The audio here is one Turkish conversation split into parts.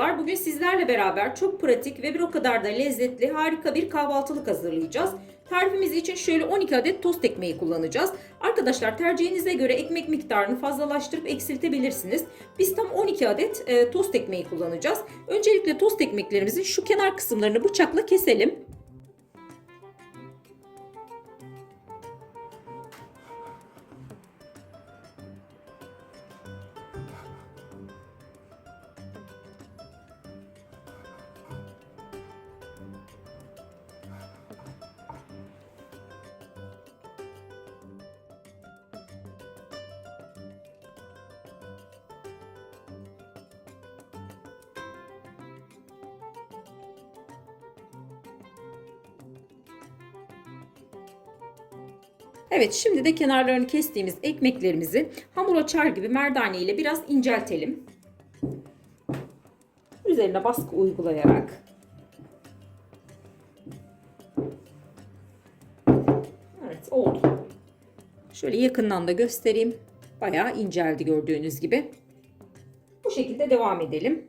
Merhabalar. Bugün sizlerle beraber çok pratik ve bir o kadar da lezzetli harika bir kahvaltılık hazırlayacağız. Tarifimiz için şöyle 12 adet tost ekmeği kullanacağız. Arkadaşlar tercihinize göre ekmek miktarını fazlalaştırıp eksiltebilirsiniz. Biz tam 12 adet tost ekmeği kullanacağız. Öncelikle tost ekmeklerimizin şu kenar kısımlarını bıçakla keselim. Evet, şimdi de kenarlarını kestiğimiz ekmeklerimizi hamur açar gibi merdane ile biraz inceltelim. Üzerine baskı uygulayarak. Evet, oldu. Şöyle yakından da göstereyim. Bayağı inceldi gördüğünüz gibi. Bu şekilde devam edelim.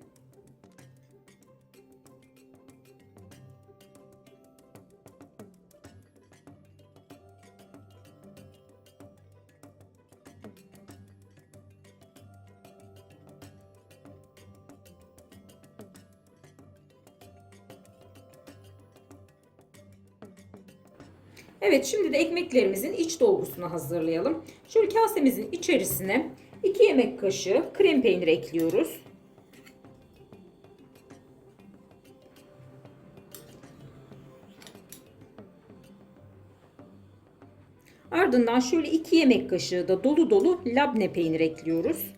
Evet, şimdi de ekmeklerimizin iç dolgusunu hazırlayalım. Şöyle kasemizin içerisine 2 yemek kaşığı krem peynir ekliyoruz. Ardından şöyle 2 yemek kaşığı da dolu dolu labne peynir ekliyoruz.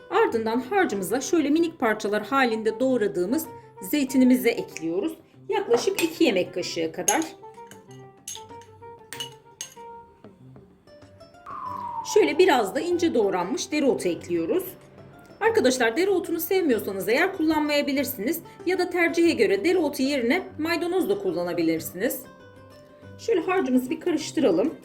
Ardından harcımıza şöyle minik parçalar halinde doğradığımız zeytinimizi ekliyoruz. Yaklaşık 2 yemek kaşığı kadar. Şöyle biraz da ince doğranmış dereotu ekliyoruz. Arkadaşlar dereotunu sevmiyorsanız eğer kullanmayabilirsiniz. Ya da tercihe göre dereotu yerine maydanoz da kullanabilirsiniz. Şöyle harcımızı bir karıştıralım.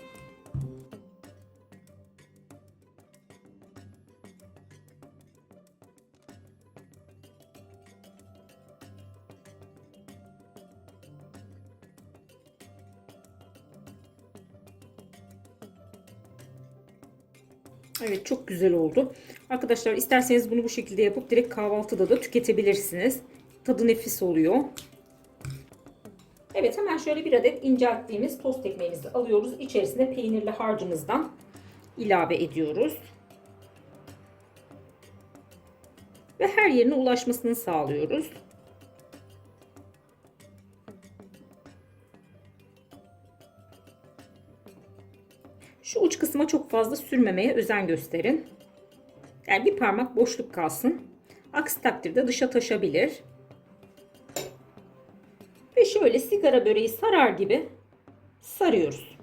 Evet, çok güzel oldu. Arkadaşlar isterseniz bunu bu şekilde yapıp direkt kahvaltıda da tüketebilirsiniz. Tadı nefis oluyor. Evet, hemen şöyle bir adet incelttiğimiz tost ekmeğimizi alıyoruz. İçerisine peynirli harcımızdan ilave ediyoruz. Ve her yerine ulaşmasını sağlıyoruz. Şu uç kısma çok fazla sürmemeye özen gösterin. Yani bir parmak boşluk kalsın. Aksi takdirde dışa taşabilir. Ve şöyle sigara böreği sarar gibi sarıyoruz.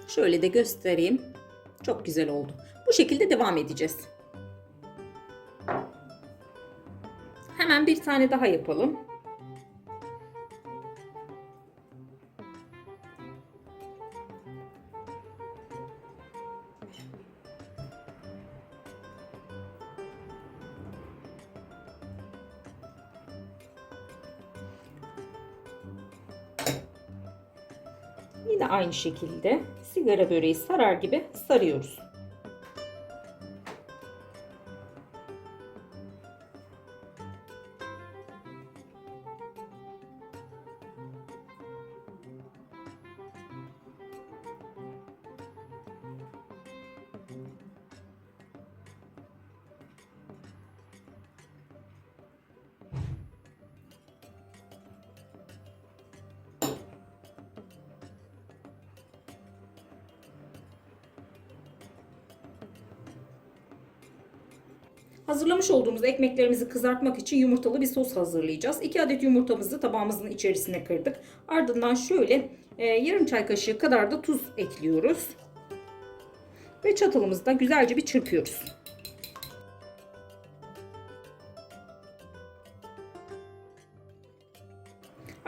Şöyle de göstereyim. Çok güzel oldu. Bu şekilde devam edeceğiz. Hemen bir tane daha yapalım. Yine aynı şekilde sigara böreği sarar gibi sarıyoruz. Hazırlamış olduğumuz ekmeklerimizi kızartmak için yumurtalı bir sos hazırlayacağız. 2 adet yumurtamızı tabağımızın içerisine kırdık. Ardından şöyle yarım çay kaşığı kadar da tuz ekliyoruz. Ve çatalımızda güzelce bir çırpıyoruz.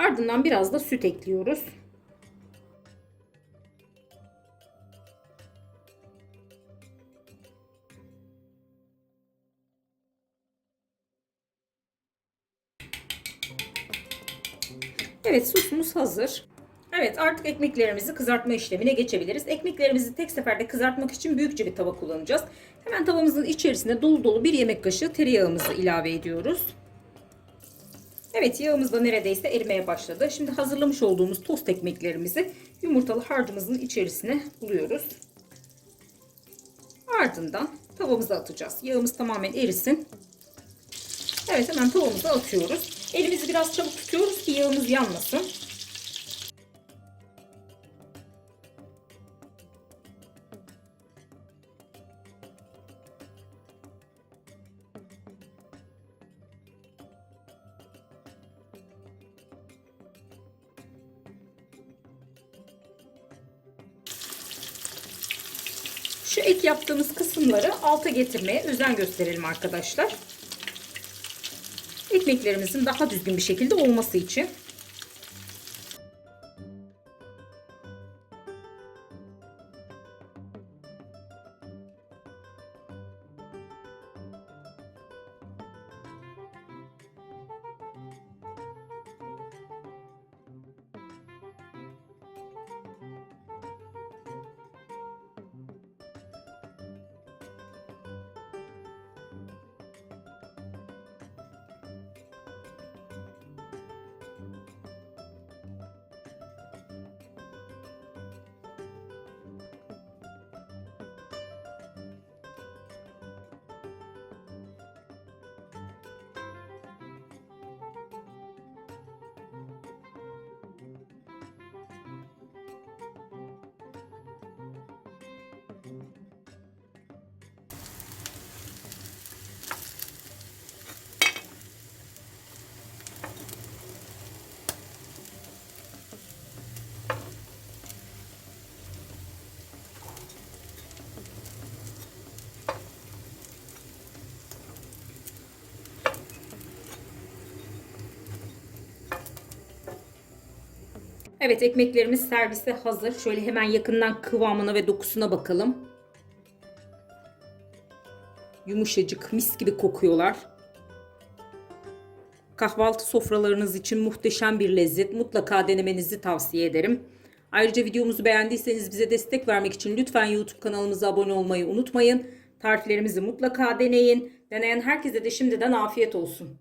Ardından biraz da süt ekliyoruz. Evet, sosumuz hazır. Evet, artık ekmeklerimizi kızartma işlemine geçebiliriz. Ekmeklerimizi tek seferde kızartmak için büyükçe bir tava kullanacağız. Hemen tavamızın içerisine dolu dolu bir yemek kaşığı tereyağımızı ilave ediyoruz. Evet, yağımız da neredeyse erimeye başladı. Şimdi hazırlamış olduğumuz tost ekmeklerimizi yumurtalı harcımızın içerisine buluyoruz. Ardından tavamıza atacağız. Yağımız tamamen erisin. Evet, hemen tavamıza atıyoruz. Elimizi biraz çabuk tutuyoruz ki yağımız yanmasın. Şu ek yaptığımız kısımları alta getirmeye özen gösterelim arkadaşlar. Ekmeklerimizin daha düzgün bir şekilde olması için. Evet, ekmeklerimiz servise hazır. Şöyle hemen yakından kıvamına ve dokusuna bakalım. Yumuşacık, mis gibi kokuyorlar. Kahvaltı sofralarınız için muhteşem bir lezzet. Mutlaka denemenizi tavsiye ederim. Ayrıca videomuzu beğendiyseniz bize destek vermek için lütfen YouTube kanalımıza abone olmayı unutmayın. Tariflerimizi mutlaka deneyin. Deneyen herkese de şimdiden afiyet olsun.